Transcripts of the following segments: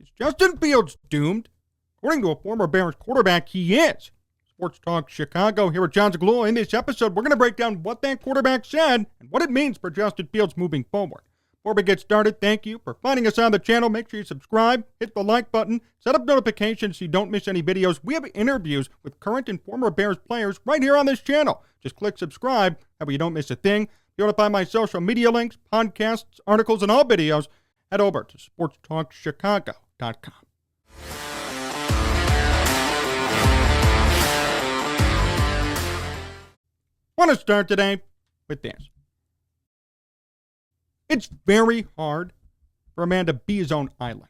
Is Justin Fields doomed? According to a former Bears quarterback, he is. Sports Talk Chicago here with Jon Zaghloul. In this episode, we're going to break down what that quarterback said and what it means for Justin Fields moving forward. Before we get started, thank you for finding us on the channel. Make sure you subscribe, hit the like button, set up notifications so you don't miss any videos. We have interviews with current and former Bears players right here on this channel. Just click subscribe, that way you don't miss a thing. If you want to find my social media links, podcasts, articles, and all videos, head over to sportstalkchicago.com. I want to start today with this. It's very hard for a man to be his own island.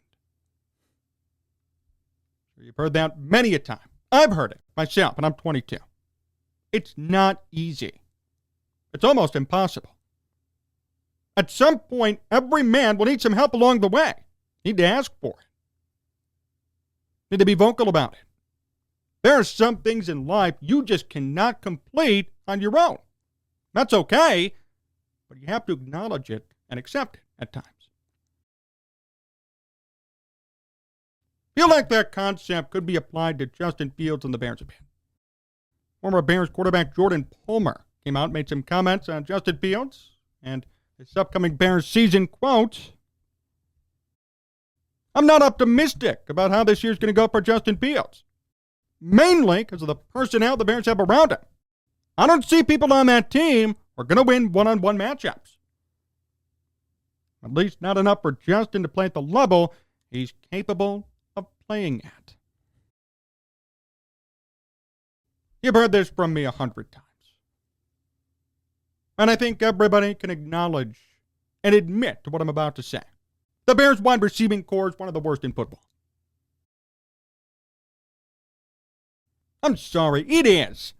You've heard that many a time. I've heard it myself, and I'm 22. It's not easy. It's almost impossible. At some point, every man will need some help along the way. Need to ask for it. Need to be vocal about it. There are some things in life you just cannot complete on your own. That's okay, but you have to acknowledge it and accept it at times. Feel like that concept could be applied to Justin Fields and the Bears a bit. Former Bears quarterback Jordan Palmer came out and made some comments on Justin Fields and this upcoming Bears season. Quote, "I'm not optimistic about how this year's going to go for Justin Fields, mainly because of the personnel the Bears have around him. I don't see people on that team who are going to win one-on-one matchups. At least not enough for Justin to play at the level he's capable of playing at." You've heard this from me 100 times. And I think everybody can acknowledge and admit to what I'm about to say. The Bears' wide receiving core is one of the worst in football. I'm sorry, it is.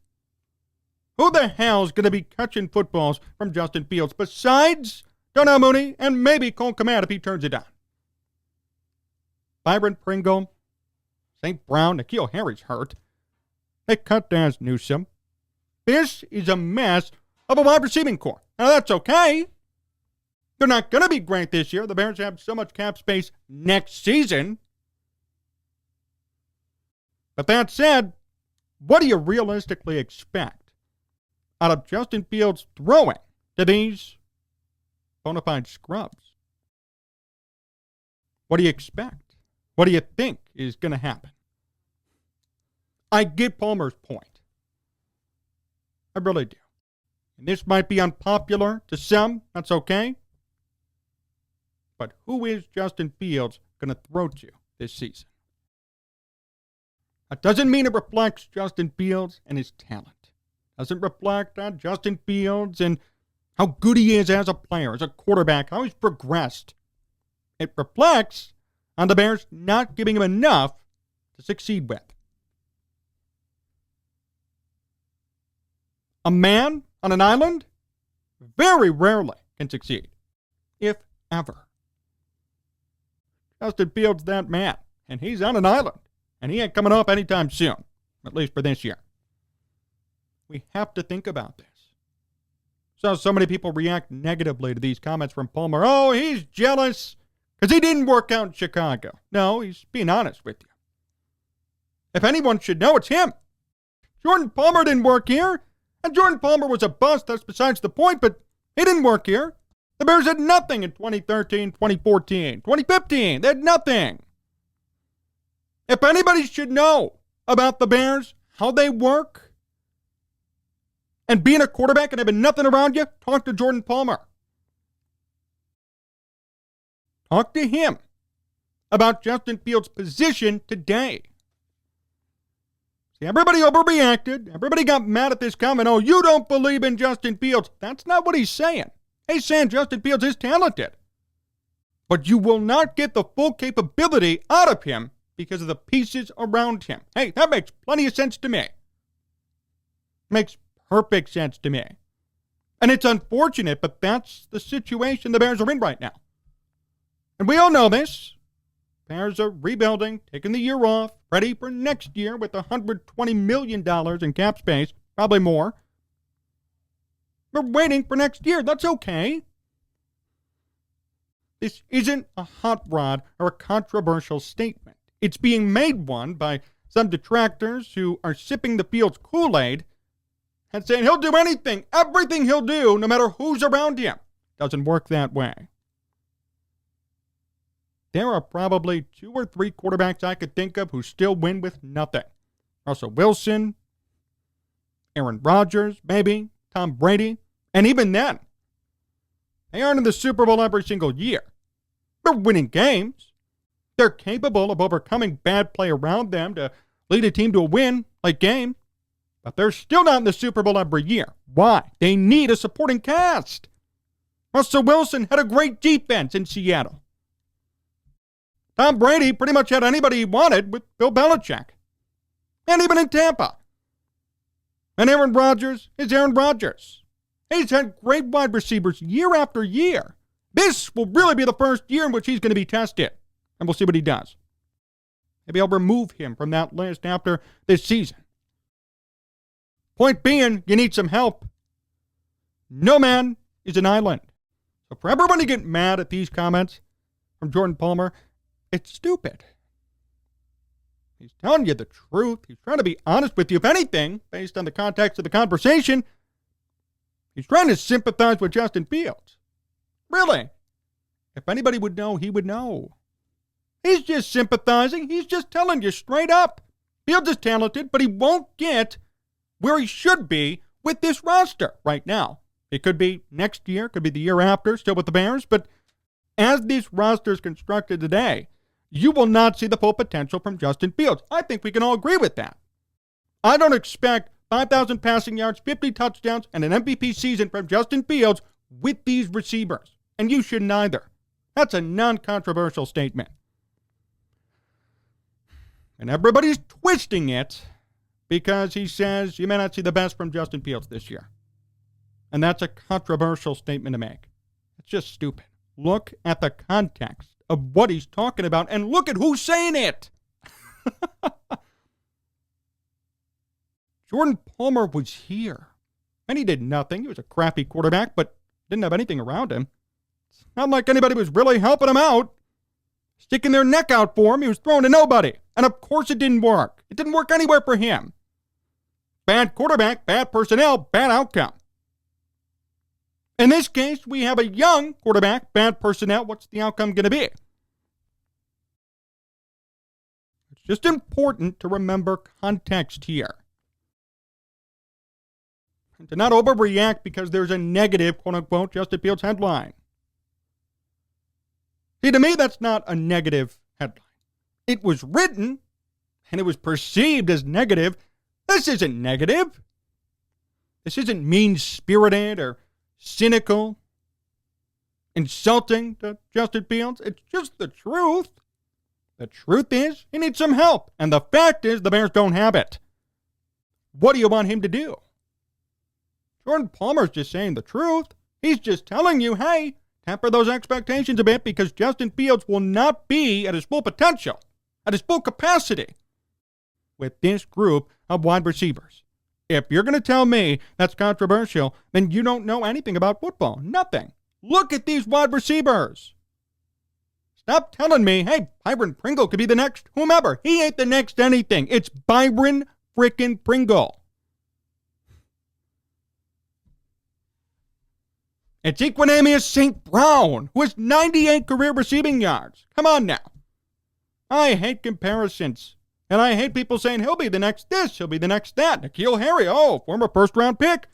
Who the hell is going to be catching footballs from Justin Fields besides Darnell Mooney and maybe Cole Kmet if he turns it on? Byron Pringle, St. Brown, N'Keal Harry's hurt. They cut Daz Newsome. This is a mess of a wide receiving core. Now that's okay. They're not going to be great this year. The Bears have so much cap space next season. But that said, what do you realistically expect out of Justin Fields throwing to these bona fide scrubs? What do you expect? What do you think is going to happen? I get Palmer's point. I really do. And this might be unpopular to some. That's okay. But who is Justin Fields going to throw to this season? That doesn't mean it reflects Justin Fields and his talent. Doesn't reflect on Justin Fields and how good he is as a player, as a quarterback, how he's progressed. It reflects on the Bears not giving him enough to succeed with. A man on an island very rarely can succeed, if ever. Justin Fields that man, and he's on an island, and he ain't coming up anytime soon, at least for this year. We have to think about this. So many people react negatively to these comments from Palmer. Oh, he's jealous because he didn't work out in Chicago. No, he's being honest with you. If anyone should know, it's him. Jordan Palmer didn't work here, and Jordan Palmer was a bust. That's besides the point, but he didn't work here. The Bears had nothing in 2013, 2014, 2015. They had nothing. If anybody should know about the Bears, how they work, and being a quarterback and having nothing around you, talk to Jordan Palmer. Talk to him about Justin Fields' position today. See, everybody overreacted. Everybody got mad at this comment. Oh, you don't believe in Justin Fields. That's not what he's saying. He's saying Justin Fields is talented. But you will not get the full capability out of him because of the pieces around him. Hey, that makes plenty of sense to me. Makes perfect sense to me. And it's unfortunate, but that's the situation the Bears are in right now. And we all know this. Bears are rebuilding, taking the year off, ready for next year with $120 million in cap space, probably more. We're waiting for next year. That's okay. This isn't a hot rod or a controversial statement. It's being made one by some detractors who are sipping the field's Kool-Aid and saying he'll do anything, everything he'll do, no matter who's around him. Doesn't work that way. There are probably 2 or 3 quarterbacks I could think of who still win with nothing. Russell Wilson, Aaron Rodgers, maybe, Tom Brady, and even then, they aren't in the Super Bowl every single year. They're winning games. They're capable of overcoming bad play around them to lead a team to a win, like game. But they're still not in the Super Bowl every year. Why? They need a supporting cast. Russell Wilson had a great defense in Seattle. Tom Brady pretty much had anybody he wanted with Bill Belichick. And even in Tampa. And Aaron Rodgers is Aaron Rodgers. He's had great wide receivers year after year. This will really be the first year in which he's going to be tested. And we'll see what he does. Maybe I'll remove him from that list after this season. Point being, you need some help. No man is an island. So for everyone to get mad at these comments from Jordan Palmer, it's stupid. He's telling you the truth. He's trying to be honest with you. If anything, based on the context of the conversation, he's trying to sympathize with Justin Fields. Really? If anybody would know, he would know. He's just sympathizing. He's just telling you straight up. Fields is talented, but he won't get where he should be with this roster right now. It could be next year, could be the year after, still with the Bears, but as this roster is constructed today, you will not see the full potential from Justin Fields. I think we can all agree with that. I don't expect 5,000 passing yards, 50 touchdowns, and an MVP season from Justin Fields with these receivers. And you shouldn't either. That's a non-controversial statement. And everybody's twisting it because he says you may not see the best from Justin Fields this year. And that's a controversial statement to make. It's just stupid. Look at the context of what he's talking about, and look at who's saying it. Jordan Palmer was here, and he did nothing. He was a crappy quarterback, but didn't have anything around him. It's not like anybody was really helping him out, sticking their neck out for him. He was throwing to nobody, and of course it didn't work. It didn't work anywhere for him. Bad quarterback, bad personnel, bad outcome. In this case, we have a young quarterback, bad personnel. What's the outcome going to be? It's just important to remember context here. And to not overreact because there's a negative, quote-unquote, Justin Fields headline. See, to me, that's not a negative headline. It was written, and it was perceived as negative. This isn't negative. This isn't mean-spirited or cynical, insulting to Justin Fields. It's just the truth. The truth is, he needs some help. And the fact is, the Bears don't have it. What do you want him to do? Jordan Palmer's just saying the truth. He's just telling you, hey, temper those expectations a bit because Justin Fields will not be at his full potential, at his full capacity with this group of wide receivers. If you're going to tell me that's controversial, then you don't know anything about football. Nothing. Look at these wide receivers. Stop telling me, hey, Byron Pringle could be the next whomever. He ain't the next anything. It's Byron frickin' Pringle. It's Equanimeous St. Brown, who has 98 career receiving yards. Come on now. I hate comparisons. And I hate people saying he'll be the next this, he'll be the next that. N'Keal Harry, former first-round pick.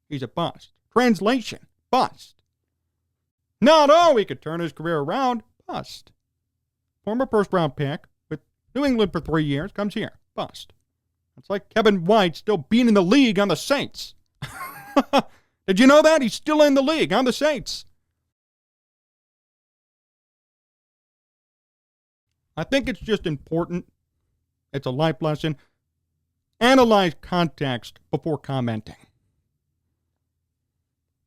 He's a bust. Translation, bust. No, he could turn his career around. Bust. Former first-round pick with New England for 3 years, comes here. Bust. It's like Kevin White still being in the league on the Saints. Did you know that? He's still in the league on the Saints. I think it's just important. It's a life lesson. Analyze context before commenting.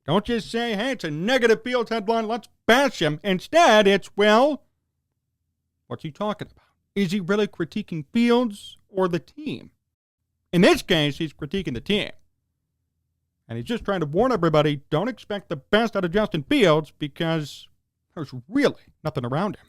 Don't just say, hey, it's a negative Fields headline, let's bash him. Instead, it's, well, what's he talking about? Is he really critiquing Fields or the team? In this case, he's critiquing the team. And he's just trying to warn everybody, don't expect the best out of Justin Fields because There's really nothing around him.